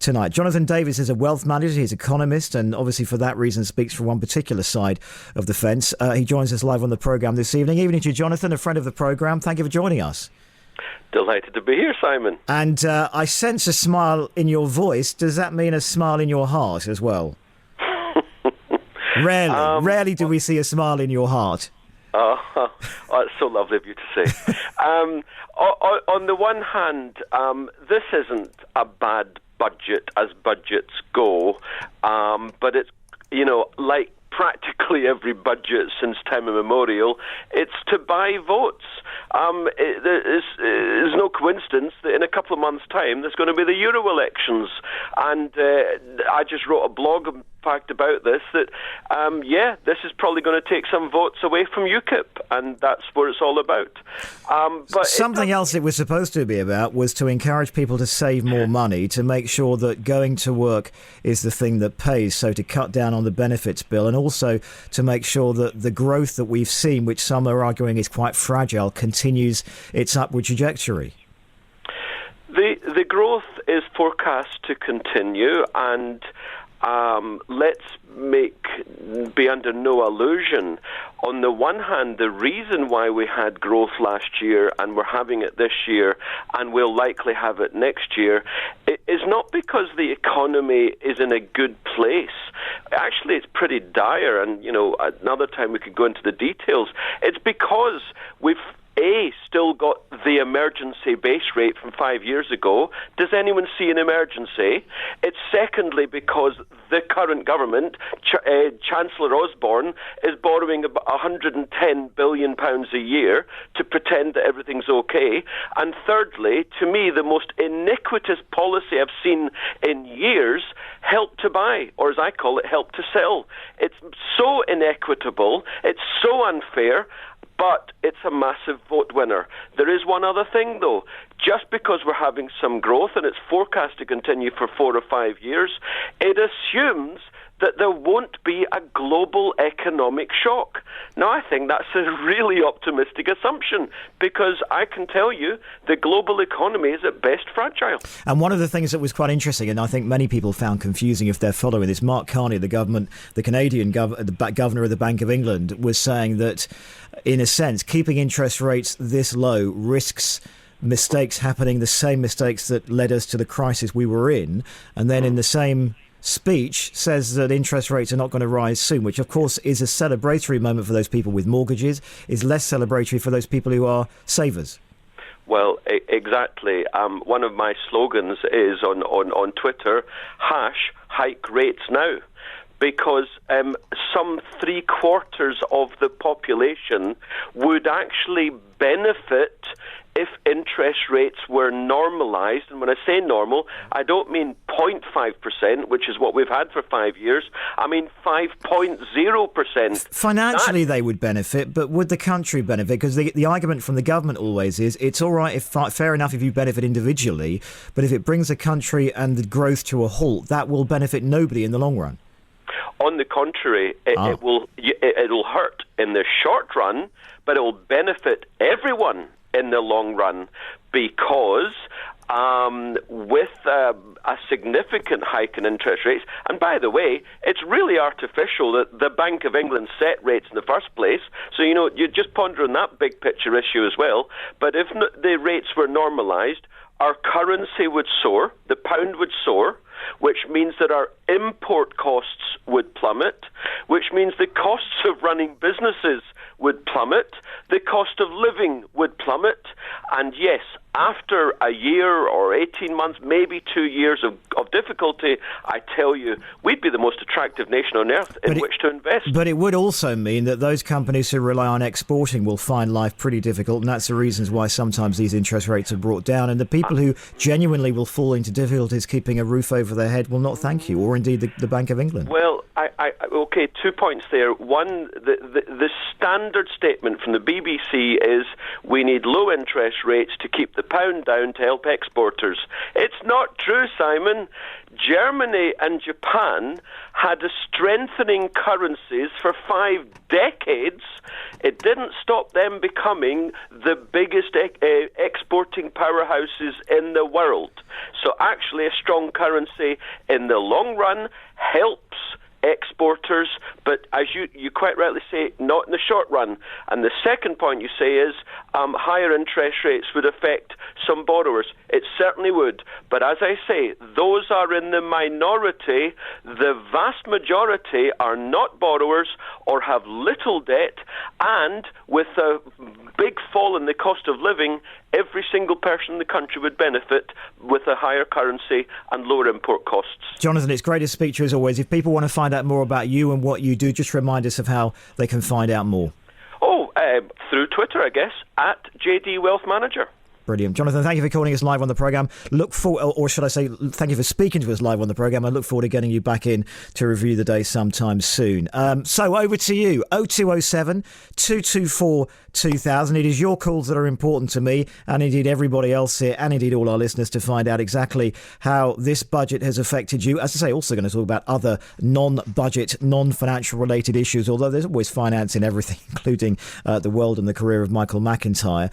tonight. Jonathan Davis is a wealth manager, he's an economist, and obviously for that reason speaks for one particular side of the fence. He joins us live on the programme this evening. Evening to you, Jonathan, a friend of the programme. Thank you for joining us. Delighted to be here, Simon. And I sense a smile in your voice. Does that mean a smile in your heart as well? Rarely do we see a smile in your heart. Oh, it's so lovely of you to say. On the one hand, this isn't a bad budget as budgets go, but it's, like practically every budget since time immemorial, it's to buy votes. It's no coincidence that in a couple of months' time there's going to be the Euro elections, and I just wrote a blog, in fact, about this, that this is probably going to take some votes away from UKIP, and that's what it's all about. But something else it was supposed to be about was to encourage people to save more money, to make sure that going to work is the thing that pays, so to cut down on the benefits bill, and also to make sure that the growth that we've seen, which some are arguing is quite fragile, continues its upward trajectory. The growth is forecast to continue, and let's be under no illusion. On the one hand, the reason why we had growth last year and we're having it this year and we'll likely have it next year is not because the economy is in a good place. Actually, it's pretty dire, and another time we could go into the details. It's because we've still got the emergency base rate from 5 years ago. Does anyone see an emergency? It's secondly because the current government, Chancellor Osborne, is borrowing about £110 billion a year to pretend that everything's okay. And thirdly, to me, the most iniquitous policy I've seen in years, help to buy, or as I call it, help to sell. It's so inequitable, it's so unfair, but it's a massive vote winner. There is one other thing, though. Just because we're having some growth, and it's forecast to continue for 4 or 5 years, it assumes that there won't be a global economic shock. Now, I think that's a really optimistic assumption, because I can tell you the global economy is at best fragile. And one of the things that was quite interesting, and I think many people found confusing if they're following this, Mark Carney, the Canadian governor of the Bank of England, was saying that, in a sense, keeping interest rates this low risks mistakes happening, the same mistakes that led us to the crisis we were in, and then in the same speech says that interest rates are not going to rise soon, which of course is a celebratory moment for those people with mortgages, is less celebratory for those people who are savers. Well, exactly. One of my slogans is on Twitter, #hike rates now. Because some 3/4 of the population would actually benefit if interest rates were normalised. And when I say normal, I don't mean 0.5%, which is what we've had for 5 years. I mean 5.0%. Financially, they would benefit, but would the country benefit? Because the argument from the government always is it's all right, fair enough if you benefit individually, but if it brings the country and the growth to a halt, that will benefit nobody in the long run. On the contrary, it'll hurt in the short run, but it will benefit everyone in the long run, because with a significant hike in interest rates, and by the way, it's really artificial that the Bank of England set rates in the first place, so you just ponder on that big picture issue as well. But if the rates were normalised, our currency would soar, the pound would soar, which means that our import costs would plummet, which means the costs of running businesses would plummet, the cost of living would plummet, and yes, after a year or 18 months, maybe 2 years of difficulty, I tell you, we'd be the most attractive nation on earth in which to invest. But it would also mean that those companies who rely on exporting will find life pretty difficult, and that's the reasons why sometimes these interest rates are brought down, and the people who genuinely will fall into difficulties keeping a roof over their head will not thank you, or indeed the Bank of England. Well, Okay, 2 points there. One, the standard statement from the BBC is we need low interest rates to keep the pound down to help exporters. It's not true, Simon. Germany and Japan had a strengthening currencies for 5 decades. It didn't stop them becoming the biggest exporting powerhouses in the world. So actually a strong currency in the long run helps exporters, but as you quite rightly say, not in the short run. And the second point you say is higher interest rates would affect some borrowers. It certainly would. But as I say, those are in the minority. The vast majority are not borrowers or have little debt, and with a big fall in the cost of living, every single person in the country would benefit with a higher currency and lower import costs. Jonathan, it's great to speak to you as always. If people want to find out more about you and what you do, just remind us of how they can find out more. Through Twitter, I guess, at JD Wealth Manager. Brilliant. Jonathan, thank you for calling us live on the programme. Look forward, or should I say, thank you for speaking to us live on the programme. I look forward to getting you back in to review the day sometime soon. So over to you, 0207 224 2000. It is your calls that are important to me and indeed everybody else here and indeed all our listeners to find out exactly how this budget has affected you. As I say, also going to talk about other non-budget, non-financial related issues, although there's always finance in everything, including the world and the career of Michael McIntyre.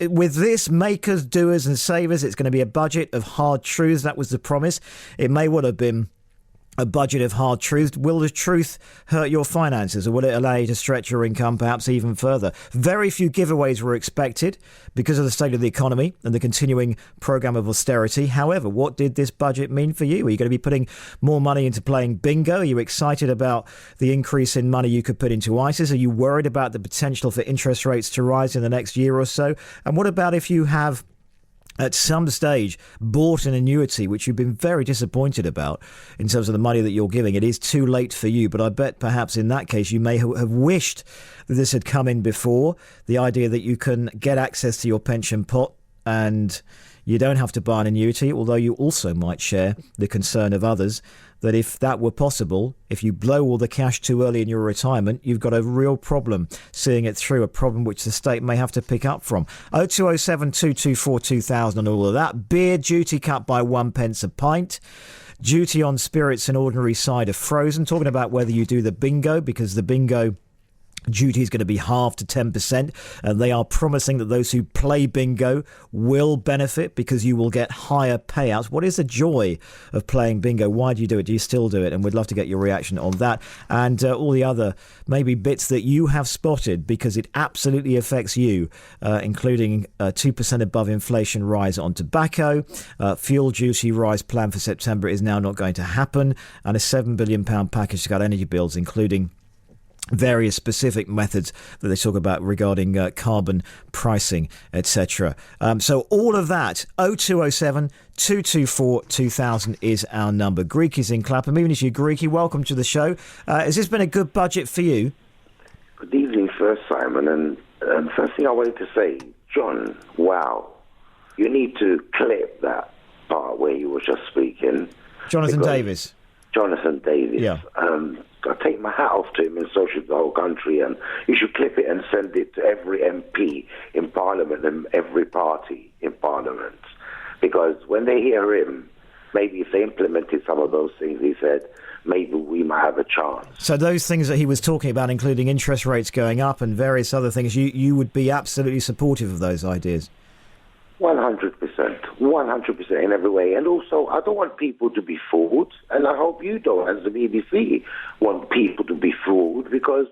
With this, makers, doers and savers, it's going to be a budget of hard truths. That was the promise. It may well have been a budget of hard truths. Will the truth hurt your finances, or will it allow you to stretch your income perhaps even further? Very few giveaways were expected because of the state of the economy and the continuing programme of austerity. However, what did this budget mean for you? Are you going to be putting more money into playing bingo? Are you excited about the increase in money you could put into ISAs? Are you worried about the potential for interest rates to rise in the next year or so? And what about if you have at some stage bought an annuity which you've been very disappointed about in terms of the money that you're giving? It is too late for you, but I bet perhaps in that case you may have wished that this had come in before. The idea that you can get access to your pension pot and you don't have to buy an annuity, although you also might share the concern of others that if that were possible, if you blow all the cash too early in your retirement, you've got a real problem seeing it through, a problem which the state may have to pick up from. 0207 224 2000 and all of that. Beer duty cut by 1 pence a pint. Duty on spirits and ordinary cider frozen. Talking about whether you do the bingo, because the bingo duty is going to be halved to 10%, and they are promising that those who play bingo will benefit because you will get higher payouts. What is the joy of playing bingo? Why do you do it? Do you still do it? And we'd love to get your reaction on that and all the other maybe bits that you have spotted because it absolutely affects you, including 2% above inflation rise on tobacco, fuel duty rise planned for September is now not going to happen, and a £7 billion package to cut energy bills, including various specific methods that they talk about regarding carbon pricing, etc. So all of that, 0207 224 2000 is our number. Greek is in Clapham. Even if you're Greeky, welcome to the show. Has this been a good budget for you? Good evening first, Simon. And first thing I wanted to say, John, wow, you need to clip that part where you were just speaking. Jonathan Davis. Yeah. I take my hat off to him, and so should the whole country, and you should clip it and send it to every MP in Parliament and every party in Parliament, because when they hear him, maybe if they implemented some of those things he said, maybe we might have a chance. So those things that he was talking about, including interest rates going up and various other things, you would be absolutely supportive of those ideas? 100% in every way. And also, I don't want people to be fooled, and I hope you don't, as the BBC, want people to be fooled, because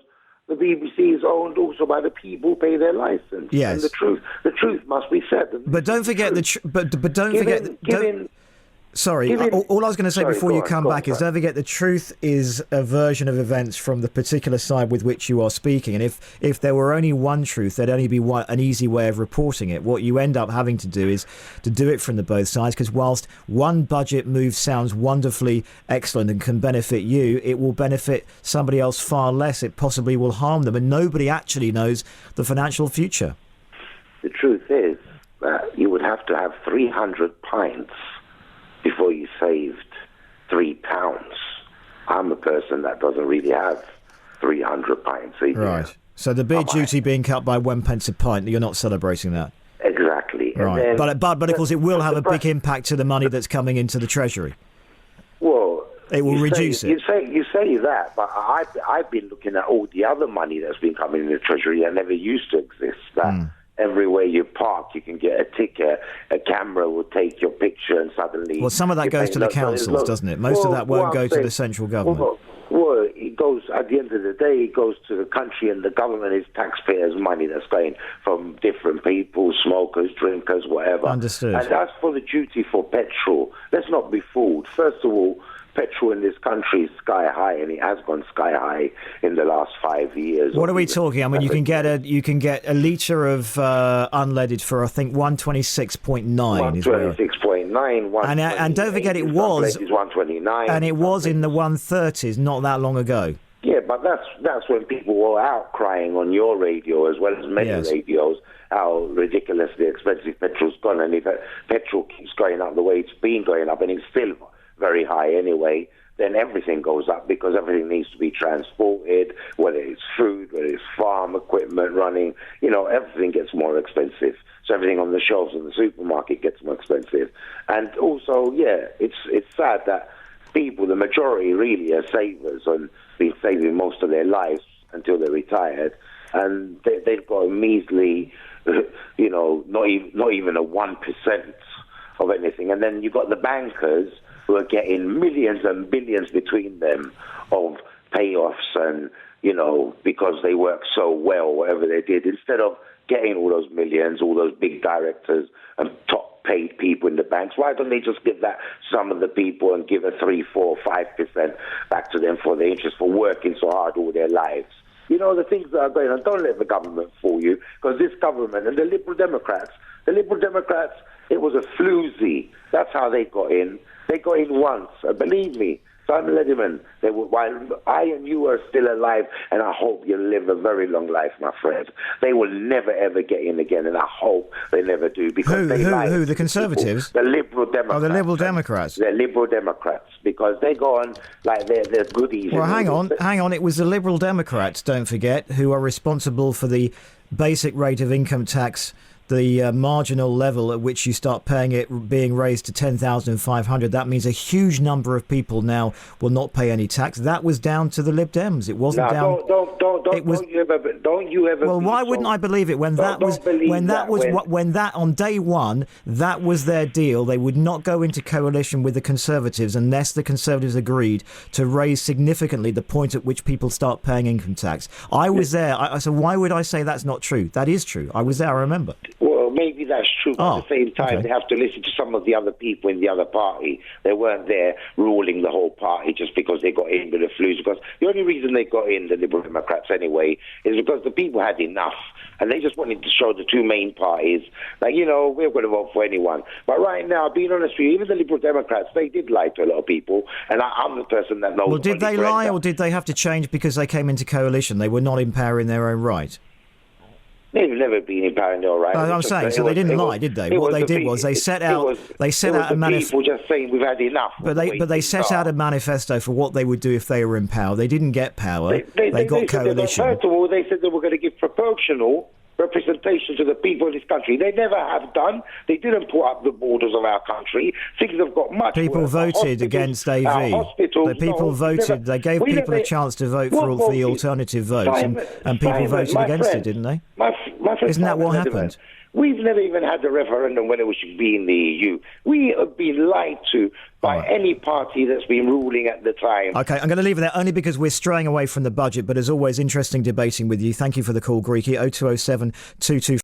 the BBC is owned also by the people who pay their license. Yes. And the truth must be said. But don't forget Sorry, all I was going to say before you come back is don't forget the truth is a version of events from the particular side with which you are speaking. And if there were only one truth, there'd only be an easy way of reporting it. What you end up having to do is to do it from the both sides, because whilst one budget move sounds wonderfully excellent and can benefit you, it will benefit somebody else far less. It possibly will harm them, and nobody actually knows the financial future. The truth is that you would have to have 300 pints before you saved £3. I I'm a person that doesn't really have 300 pints a year. Right. So the beer duty being cut by 1 pence a pint, you're not celebrating that? Exactly. Right. But of course it will have a big impact to the money that's coming into the Treasury. Well, it will reduce it. You say that, but I've been looking at all the other money that's been coming in the Treasury that never used to exist. Everywhere you park, you can get a ticket, a camera will take your picture, and suddenly... Well, some of that goes to the councils, doesn't it? Most of that won't go to the central government. Well, it goes, at the end of the day, it goes to the country, and the government is taxpayers' money that's going from different people, smokers, drinkers, whatever. Understood. And as for the duty for petrol, let's not be fooled. First of all, petrol in this country is sky high, and it has gone sky high in the last 5 years. What are we talking? I mean, you can get a litre of unleaded for, I think, 126.9. 126.9. And don't forget, it was 129, and it was in the 130s not that long ago. Yeah, but that's when people were out crying on your radio as well as many radios how ridiculously expensive petrol's gone, and if petrol keeps going up the way it's been going up, and it's still very high anyway, then everything goes up because everything needs to be transported, whether it's food, whether it's farm equipment running, everything gets more expensive. So everything on the shelves in the supermarket gets more expensive. And also, it's sad that people, the majority really are savers and been saving most of their lives until they're retired, and they've got a measly, not even a 1% of anything. And then you've got the bankers who are getting millions and billions between them of payoffs and, because they work so well, whatever they did, instead of getting all those millions, all those big directors and top paid people in the banks, why don't they just give that some of the people and give a 3, 4, 5% back to them for their interest for working so hard all their lives? The things that are going on, don't let the government fool you, because this government and the Liberal Democrats, it was a floozy. That's how they got in. They got in once. Believe me, Simon Lederman, while I and you are still alive, and I hope you'll live a very long life, my friend, they will never, ever get in again, and I hope they never do. Because who? The Conservatives? The Liberal Democrats. Oh, the Liberal Democrats. The Liberal Democrats, because they go on like they're goodies. Well, hang on. It was the Liberal Democrats, don't forget, who are responsible for the basic rate of income tax, the marginal level at which you start paying it being raised to 10,500. That means a huge number of people now will not pay any tax. That was down to the Lib Dems. It wasn't down. Don't you ever? Well, why wouldn't I believe it when that on day one that was their deal? They would not go into coalition with the Conservatives unless the Conservatives agreed to raise significantly the point at which people start paying income tax. I was there. So why would I say that's not true? That is true. I was there. I remember. Well, maybe that's true, but at the same time, they have to listen to some of the other people in the other party. They weren't there ruling the whole party just because they got in with the flus. Because the only reason they got in, the Liberal Democrats anyway, is because the people had enough. And they just wanted to show the two main parties, like, we're going to vote for anyone. But right now, being honest with you, even the Liberal Democrats, they did lie to a lot of people. And I'm the person that knows. Well, did they lie or did they have to change because they came into coalition? They were not in power in their own right. They've never been in power in their right. I'm saying, so they didn't lie, did they? What they did was they set out a manifesto. People just saying we've had enough. But they set out a manifesto for what they would do if they were in power. They didn't get power. They got coalition. First of all, they said they were going to give proportional representation to the people of this country. They never have done. They didn't put up the borders of our country. Things have got much People worse. voted against AV. The people voted. They gave people a chance to vote for the alternative votes, and people voted against it, didn't they? Isn't that what happened? We've never even had a referendum whether we should be in the EU. We have been lied to by any party that's been ruling at the time. OK, I'm going to leave it there only because we're straying away from the budget, but as always, interesting debating with you. Thank you for the call, Greeky. 0207 224